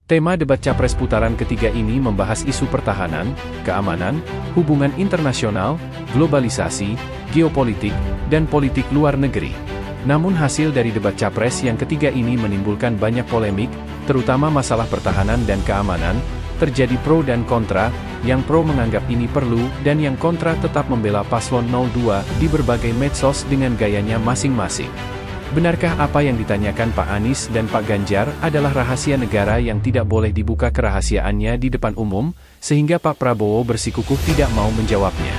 Tema debat Capres putaran ketiga ini membahas isu pertahanan, keamanan, hubungan internasional, globalisasi, geopolitik, dan politik luar negeri. Namun hasil dari debat Capres yang ketiga ini menimbulkan banyak polemik, terutama masalah pertahanan dan keamanan, terjadi pro dan kontra, yang pro menganggap ini perlu, dan yang kontra tetap membela paslon 02 di berbagai medsos dengan gayanya masing-masing. Benarkah apa yang ditanyakan Pak Anies dan Pak Ganjar adalah rahasia negara yang tidak boleh dibuka kerahasiaannya di depan umum, sehingga Pak Prabowo bersikukuh tidak mau menjawabnya?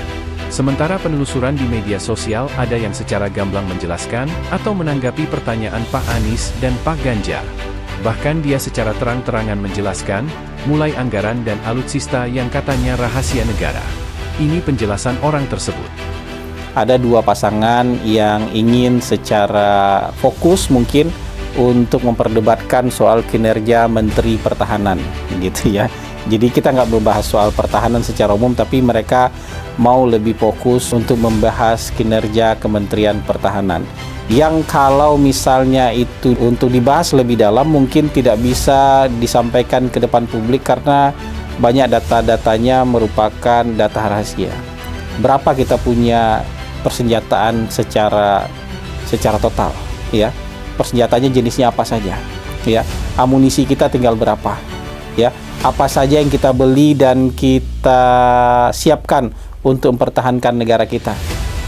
Sementara penelusuran di media sosial ada yang secara gamblang menjelaskan atau menanggapi pertanyaan Pak Anies dan Pak Ganjar. Bahkan dia secara terang-terangan menjelaskan, mulai anggaran dan alutsista yang katanya rahasia negara. Ini penjelasan orang tersebut. Ada dua pasangan yang ingin secara fokus mungkin untuk memperdebatkan soal kinerja Menteri Pertahanan, gitu ya. Jadi kita nggak membahas soal pertahanan secara umum, tapi mereka mau lebih fokus untuk membahas kinerja Kementerian Pertahanan. Yang kalau misalnya itu untuk dibahas lebih dalam mungkin tidak bisa disampaikan ke depan publik karena banyak data-datanya merupakan data rahasia. Berapa kita punya persenjataan secara total, ya. Persenjataannya jenisnya apa saja, ya. Amunisi kita tinggal berapa, ya. Apa saja yang kita beli dan kita siapkan untuk mempertahankan negara kita.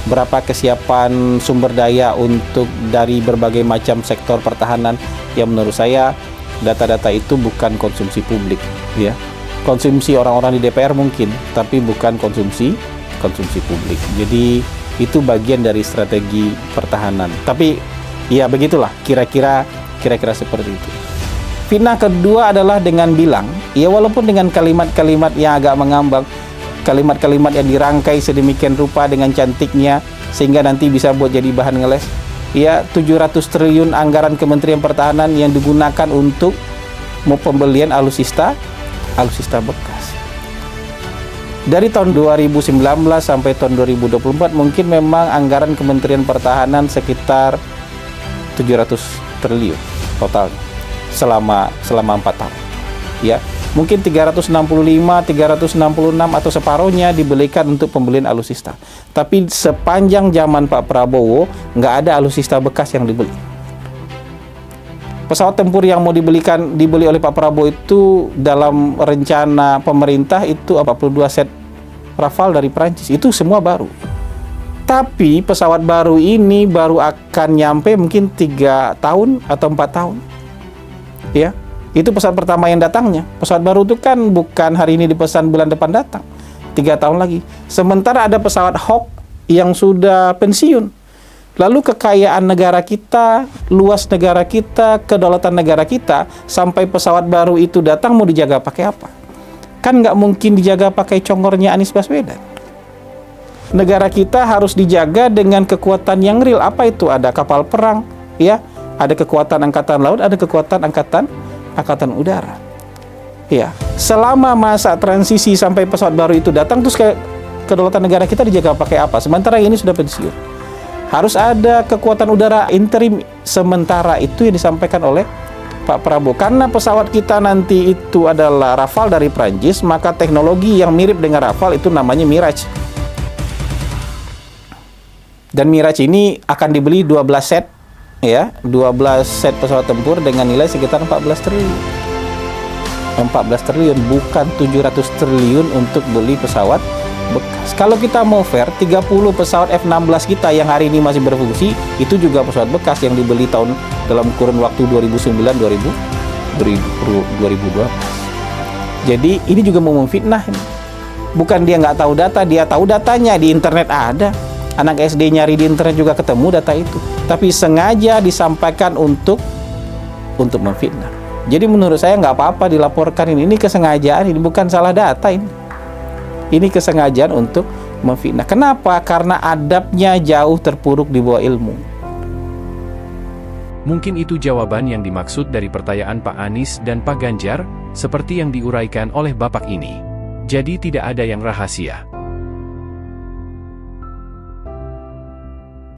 Berapa kesiapan sumber daya untuk dari berbagai macam sektor pertahanan, yang menurut saya data-data itu bukan konsumsi publik, ya. Konsumsi orang-orang di DPR mungkin, tapi bukan konsumsi publik. Jadi itu bagian dari strategi pertahanan. Tapi ya begitulah, kira-kira seperti itu. Fitnah kedua adalah dengan bilang, ya walaupun dengan kalimat-kalimat yang agak mengambang, kalimat-kalimat yang dirangkai sedemikian rupa dengan cantiknya sehingga nanti bisa buat jadi bahan ngeles. Ya, 700 triliun anggaran Kementerian Pertahanan yang digunakan untuk pembelian alutsista bekas. Dari tahun 2019 sampai tahun 2024 mungkin memang anggaran Kementerian Pertahanan sekitar 700 triliun total selama 4 tahun. Ya, mungkin 365, 366 atau separuhnya dibelikan untuk pembelian alutsista. Tapi sepanjang zaman Pak Prabowo nggak ada alutsista bekas yang dibeli. Pesawat tempur yang mau dibeli oleh Pak Prabowo itu dalam rencana pemerintah itu 42 set Rafale dari Prancis, itu semua baru. Tapi pesawat baru ini baru akan nyampe mungkin 3 tahun atau 4 tahun. Ya, itu pesawat pertama yang datangnya. Pesawat baru itu kan bukan hari ini dipesan, bulan depan datang. 3 tahun lagi. Sementara ada pesawat Hawk yang sudah pensiun. Lalu kekayaan negara kita, luas negara kita, kedaulatan negara kita, sampai pesawat baru itu datang mau dijaga pakai apa? Kan nggak mungkin dijaga pakai congornya Anies Baswedan. Negara kita harus dijaga dengan kekuatan yang real. Apa itu? Ada kapal perang, ya, ada kekuatan angkatan laut, ada kekuatan angkatan udara. Ya, selama masa transisi sampai pesawat baru itu datang, terus kedaulatan negara kita dijaga pakai apa? Sementara ini sudah pensiun. Harus ada kekuatan udara interim sementara, itu yang disampaikan oleh Pak Prabowo. Karena pesawat kita nanti itu adalah Rafale dari Prancis, maka teknologi yang mirip dengan Rafale itu namanya Mirage. Dan Mirage ini akan dibeli 12 set, ya, 12 set pesawat tempur dengan nilai sekitar 14 triliun. 14 triliun, bukan 700 triliun untuk beli pesawat bekas. Kalau kita mau fair, 30 pesawat F-16 kita yang hari ini masih berfungsi, itu juga pesawat bekas yang dibeli dalam kurun waktu 2009-2012. Jadi ini juga mau memfitnah. Bukan dia nggak tahu data, dia tahu datanya, di internet ada. Anak SD nyari di internet juga ketemu data itu. Tapi sengaja disampaikan untuk memfitnah. Jadi menurut saya nggak apa-apa dilaporkan ini kesengajaan, ini bukan salah data ini. Ini kesengajaan untuk memfitnah. Kenapa? Karena adabnya jauh terpuruk di bawah ilmu. Mungkin itu jawaban yang dimaksud dari pertanyaan Pak Anies dan Pak Ganjar, seperti yang diuraikan oleh Bapak ini. Jadi tidak ada yang rahasia.